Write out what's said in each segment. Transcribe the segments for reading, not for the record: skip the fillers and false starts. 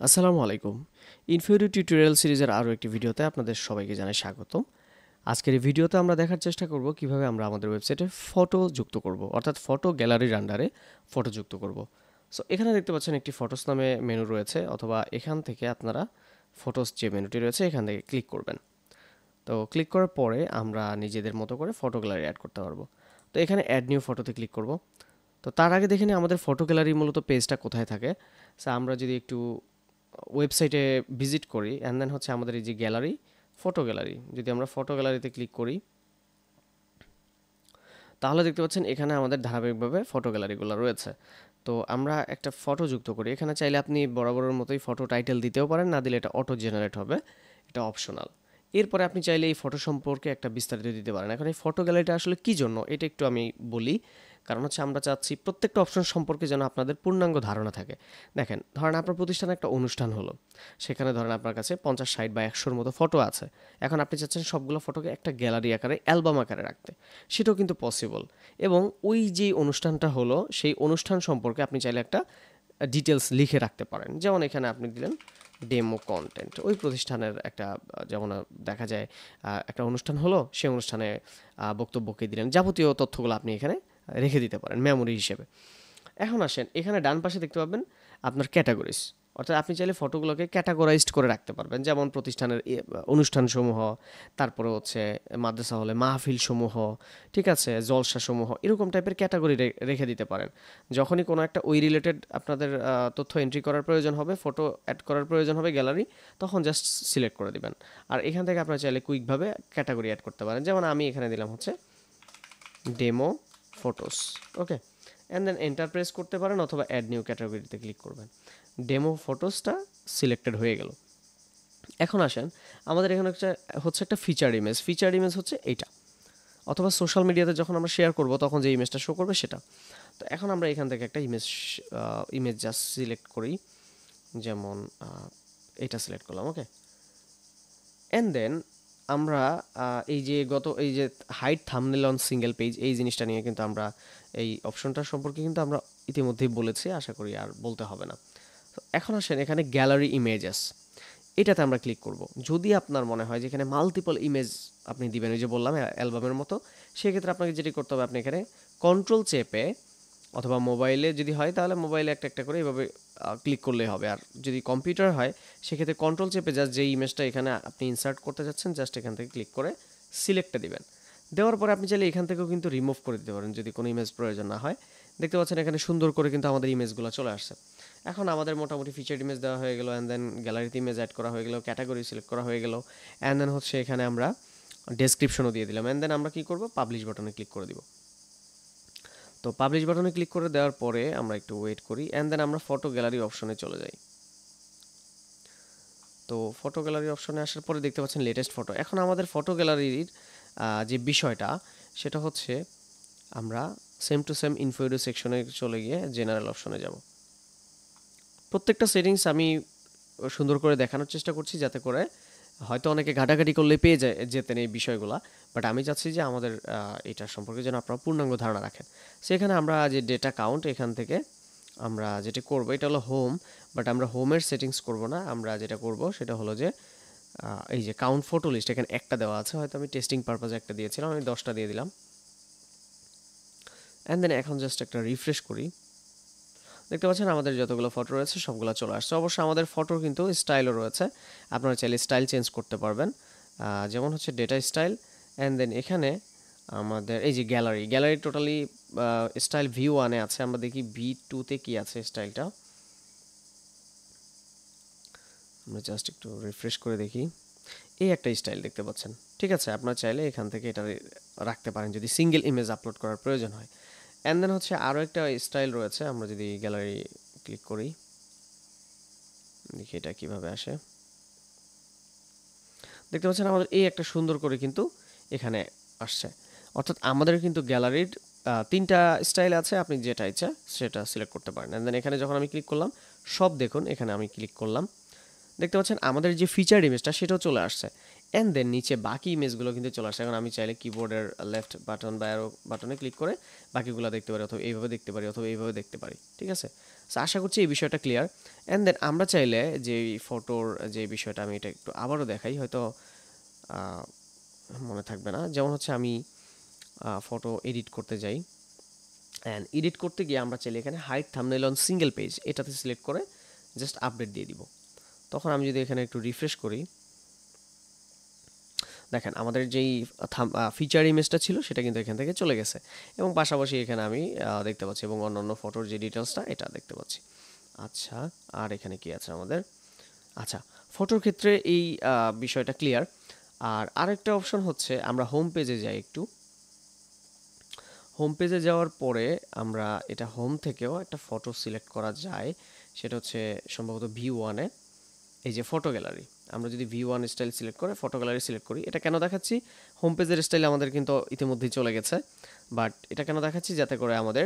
আসসালামু আলাইকুম। Infinity tutorial সিরিজের আরও একটি ভিডিওতে আপনাদের সবাইকে জানাই স্বাগতম। আজকের এই ভিডিওতে আমরা দেখার চেষ্টা করব কিভাবে আমরা আমাদের ওয়েবসাইটে ফটো যুক্ত করব, অর্থাৎ ফটো গ্যালারির আন্ডারে ফটো যুক্ত করব। সো এখানে দেখতে পাচ্ছেন একটি ফটোস নামে মেনু রয়েছে, অথবা এখান থেকে আপনারা ফটোস যে মেনুটি রয়েছে এখান থেকে ক্লিক করবেন। তো ক্লিক করার পরে আমরা নিজেদের মতো করে ফটো গ্যালারি অ্যাড করতে পারবো। তো এখানে অ্যাড নিউ ফটোতে ক্লিক করব। তো তার আগে দেখে নিই আমাদের ফটো গ্যালারি মূলত পেজটা কোথায় থাকে। সো আমরা যদি একটু ওয়েবসাইটে ভিজিট করি অ্যান্ড দেন হচ্ছে আমাদের এই যে গ্যালারি, ফটো গ্যালারি, যদি আমরা ফটো গ্যালারিতে ক্লিক করি তাহলে দেখতে পাচ্ছেন এখানে আমাদের ধারাবাহিকভাবে ফটো গ্যালারিগুলো রয়েছে। তো আমরা একটা ফটো যুক্ত করি। এখানে চাইলে আপনি বরাবরের মতোই ফটো টাইটেল দিতেও পারেন, না দিলে এটা অটো জেনারেট হবে, এটা অপশনাল। এরপরে আপনি চাইলে এই ফটো সম্পর্কে একটা বিস্তারিত দিতে পারেন। এখন এই ফটো গ্যালারিটা আসলে কী জন্য এটা একটু আমি বলি। কারণ হচ্ছে আমরা চাচ্ছি প্রত্যেকটা অপশন সম্পর্কে যেন আপনাদের পূর্ণাঙ্গ ধারণা থাকে। দেখেন, ধরেন আপনার প্রতিষ্ঠানে একটা অনুষ্ঠান হলো, সেখানে ধরেন আপনার কাছে 50, 60 বা 100-র মতো ফটো আছে। এখন আপনি চাচ্ছেন সবগুলো ফটোকে একটা গ্যালারি আকারে, অ্যালবাম আকারে রাখতে, সেটাও কিন্তু পসিবল। এবং ওই যে অনুষ্ঠানটা হলো সেই অনুষ্ঠান সম্পর্কে আপনি চাইলে একটা ডিটেলস লিখে রাখতে পারেন। যেমন এখানে আপনি দিলেন ডেমো কন্টেন্ট, ওই প্রতিষ্ঠানের একটা যেমন দেখা যায় একটা অনুষ্ঠান হলো, সেই অনুষ্ঠানে বক্তব্যকে দিলেন, যাবতীয় তথ্যগুলো আপনি এখানে রেখে দিতে পারেন মেমোরি হিসেবে। এখন আসেন, এখানে ডান পাশে দেখতে পাবেন আপনার ক্যাটাগরিজ, অর্থাৎ আপনি চাইলে ফটোগুলোকে ক্যাটাগরাইজড করে রাখতে পারবেন। যেমন প্রতিষ্ঠানের অনুষ্ঠানসমূহ, তারপরে হচ্ছে মাদ্রাসা হলে মাহফিল সমূহ, ঠিক আছে, জলসা সমূহ, এরকম টাইপের ক্যাটাগরি রেখে দিতে পারেন। যখনই কোনো একটা ওই রিলেটেড আপনাদের তথ্য এন্ট্রি করার প্রয়োজন হবে, ফটো অ্যাড করার প্রয়োজন হবে গ্যালারি, তখন জাস্ট সিলেক্ট করে দিবেন। আর এখান থেকে আপনারা চাইলে কুইকভাবে ক্যাটাগরি অ্যাড করতে পারেন। যেমন আমি এখানে দিলাম হচ্ছে demo photos, okay, and then enter press করতে পারেন, অথবা অ্যাড নিউ ক্যাটাগরিতে ক্লিক করবেন। ডেমো ফটোসটা সিলেক্টেড হয়ে গেল। এখন আসেন, আমাদের এখানে হচ্ছে একটা ফিচার ইমেজ। ফিচার ইমেজ হচ্ছে এইটা, অথবা সোশ্যাল মিডিয়াতে যখন আমরা শেয়ার করব তখন যে ইমেজটা শো করবে সেটা। তো এখন আমরা এখান থেকে একটা ইমেজ জাস্ট সিলেক্ট করি, যেমন এটা সিলেক্ট করলাম, ওকে। অ্যান্ড দেন আমরা এই যে hide thumbnail on single page, এই জিনিসটা নিয়ে কিন্তু আমরা এই অপশনটা সম্পর্কে কিন্তু আমরা ইতিমধ্যেই বলেছি, আশা করি আর বলতে হবে না। তো এখন আসেন, এখানে গ্যালারি ইমেজেস, এটাতে আমরা ক্লিক করব। যদি আপনার মনে হয় যে এখানে মাল্টিপল ইমেজ আপনি দিবেন, ওই যে বললাম অ্যালবামের মতো, সেক্ষেত্রে আপনাকে যেটি করতে হবে, আপনি এখানে কন্ট্রোল চেপে, অথবা মোবাইলে যদি হয় তাহলে মোবাইলে একটা একটা করে এভাবে ক্লিক করলেই হবে। আর যদি কম্পিউটার হয় সেক্ষেত্রে কন্ট্রোল চেপে জাস্ট যে ইমেজটা এখানে আপনি ইনসার্ট করতে যাচ্ছেন, জাস্ট এখান থেকে ক্লিক করে সিলেক্টটা দিবেন। দেওয়ার পরে আপনি চাইলে এখান থেকেও কিন্তু রিমুভ করে দিতে পারেন যদি কোনো ইমেজ প্রয়োজন না হয়। দেখতে পাচ্ছেন এখানে সুন্দর করে কিন্তু আমাদের ইমেজগুলো চলে আসছে। এখন আমাদের মোটামুটি ফিচার ইমেজ দেওয়া হয়ে গেল, অ্যান্ড দেন গ্যালারিতে ইমেজ অ্যাড করা হয়ে গেল, ক্যাটাগরি সিলেক্ট করা হয়ে গেল, অ্যান্ড দেন হচ্ছে এখানে আমরা ডেসক্রিপশনও দিয়ে দিলাম। অ্যান্ড দেন আমরা কী করব, পাবলিশ বাটনে ক্লিক করে দিব। তো পাবলিশ বাটনে ক্লিক করে দেওয়ার পরে আমরা একটু ওয়েট করি, অ্যান্ড দেন আমরা ফটো গ্যালারি অপশনে চলে যাই। তো ফটো গ্যালারি অপশনে আসার পরে দেখতে পাচ্ছেন লেটেস্ট ফটো। এখন আমাদের ফটো গ্যালারির যে বিষয়টা সেটা হচ্ছে আমরা সেম টু সেম ইনফো সেকশনে চলে গিয়ে জেনারেল অপশনে যাব। প্রত্যেকটা সেটিংস আমি সুন্দর করে দেখানোর চেষ্টা করছি, যাতে করে হয়তো অনেকে ঘাটাঘাটি করলে পেয়ে যেতেন এই বিষয়গুলো, বাট আমি চাচ্ছি যে আমাদের এটার সম্পর্কে যেন আপনারা পূর্ণাঙ্গ ধারণা রাখেন। সেখানে আমরা যে ডেটা কাউন্ট, এখান থেকে আমরা যেটা করব এটা হলো হোম, বাট আমরা হোমের সেটিংস করব না। আমরা যেটা করব সেটা হলো যে এই যে কাউন্ট ফটো লিস্ট, এখানে একটা দেওয়া আছে, হয়তো আমি টেস্টিং পারপাজে একটা দিয়েছিলাম, আমি 10টা দিয়ে দিলাম। অ্যান্ড দেন এখন জাস্ট একটা রিফ্রেশ করি, দেখতে পাচ্ছেন আমাদের যতগুলো ফটো রয়েছে সবগুলো চলে আসছে। অবশ্য আমাদের ফটোর কিন্তু স্টাইলও রয়েছে, আপনারা চাইলে স্টাইল চেঞ্জ করতে পারবেন, যেমন হচ্ছে ডেটা স্টাইল। অ্যান্ড দেন এখানে আমাদের এই যে গ্যালারি টোটালি স্টাইল V1-এ আছে। আমরা দেখি V2-তে কি আছে স্টাইলটা, আমরা জাস্ট একটু রিফ্রেশ করে দেখি। এই একটা স্টাইল দেখতে পাচ্ছেন, ঠিক আছে। আপনারা চাইলে এখান থেকে এটা রাখতে পারেন যদি সিঙ্গেল ইমেজ আপলোড করার প্রয়োজন হয়। অ্যান্ড দেন হচ্ছে আরও একটা স্টাইল রয়েছে, আমরা যদি গ্যালারি ক্লিক করি দেখি এটা কীভাবে আসে। দেখতে পাচ্ছেন আমাদের এই একটা সুন্দর করে কিন্তু এখানে আসছে, অর্থাৎ আমাদের কিন্তু গ্যালারির 3টা স্টাইল আছে, আপনি যেটা ইচ্ছা সেটা সিলেক্ট করতে পারেন। অ্যান্ড দেন এখানে যখন আমি ক্লিক করলাম, সব দেখুন এখানে আমি ক্লিক করলাম, দেখতে পাচ্ছেন আমাদের যে ফিচার ইমেজটা সেটাও চলে আসছে। অ্যান্ড দেন নিচে বাকি ইমেজগুলো কিন্তু চলে আসে। এখন আমি চাইলে কিবোর্ডের লেফট বাটন বা অ্যারো বাটনে ক্লিক করে বাকিগুলো দেখতে পারি, অথবা এইভাবে দেখতে পারি, অথবা এইভাবে দেখতে পারি। ঠিক আছে, সো আশা করছি এই বিষয়টা ক্লিয়ার। অ্যান্ড দেন আমরা চাইলে যে ফটোর যে বিষয়টা, আমি এটা একটু আবারও দেখাই, হয়তো মনে থাকবে না। যেমন হচ্ছে আমি ফটো এডিট করতে যাই, অ্যান্ড এডিট করতে গিয়ে আমরা চাইলে এখানে hide thumbnail on single page এটাতে সিলেক্ট করে জাস্ট আপডেট দিয়ে দিব। তখন আমি যদি এখানে একটু রিফ্রেশ করি, দেখেন আমাদের যেই ফিচার ইমেজটা ছিল সেটা কিন্তু এখান থেকে চলে গেছে, এবং পাশাপাশি এখানে আমি দেখতে পাচ্ছি, এবং অন্যান্য ফটোর যে ডিটেলসটা এটা দেখতে পাচ্ছি। আচ্ছা, আর এখানে কি আছে আমাদের? আচ্ছা, ফটোর ক্ষেত্রে এই বিষয়টা ক্লিয়ার। আর আরেকটা অপশন হচ্ছে আমরা হোম পেজে যাই একটু। হোম পেজে যাওয়ার পরে আমরা এটা হোম থেকেও একটা ফটো সিলেক্ট করা যায়, সেটা হচ্ছে সম্ভবত V1-এ, এই যে ফটো গ্যালারি। আমরা যদি V1 স্টাইল সিলেক্ট করে ফটো গ্যালারি সিলেক্ট করি, এটা কেন দেখাচ্ছি? হোম পেজের স্টাইল আমাদের কিন্তু ইতিমধ্যেই চলে গেছে, বাট এটা কেন দেখাচ্ছি? যাতে করে আমাদের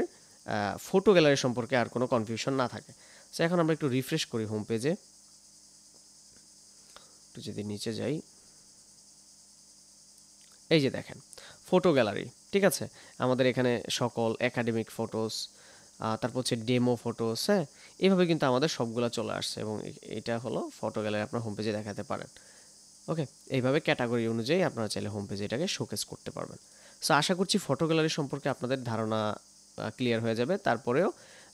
ফটো গ্যালারি সম্পর্কে আর কোনো কনফিউশন না থাকে। সো এখন আমরা একটু রিফ্রেশ করি হোম পেজে, একটু যদি নিচে যাই, এই যে দেখেন ফটো গ্যালারি। ঠিক আছে, আমাদের এখানে সকল একাডেমিক ফটোস, তারপর হচ্ছে ডেমো ফটোস, হ্যাঁ, এভাবে কিন্তু আমাদের সবগুলো চলে আসছে, এবং এটা হলো ফটো গ্যালারি আপনার হোম পেজে দেখাতে পারেন। ওকে, এইভাবে ক্যাটাগরি অনুযায়ী আপনারা চাইলে হোম পেজে এটাকে শোকেস করতে পারবেন। সো আশা করছি ফটো গ্যালারি সম্পর্কে আপনাদের ধারণা ক্লিয়ার হয়ে যাবে। তারপরেও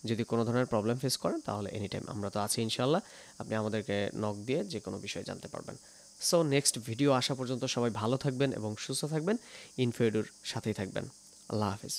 যদি কোনো ধরনের প্রবলেম ফেস করেন তাহলে এনি টাইম আমরা তো আছি ইনশাল্লাহ, আপনি আমাদেরকে নক দিয়ে যে কোনো বিষয়ে জানতে পারবেন। সো নেক্সট ভিডিও আসা পর্যন্ত সবাই ভালো থাকবেন এবং সুস্থ থাকবেন, ইনফিউডোর সাথেই থাকবেন। আল্লাহ হাফিজ।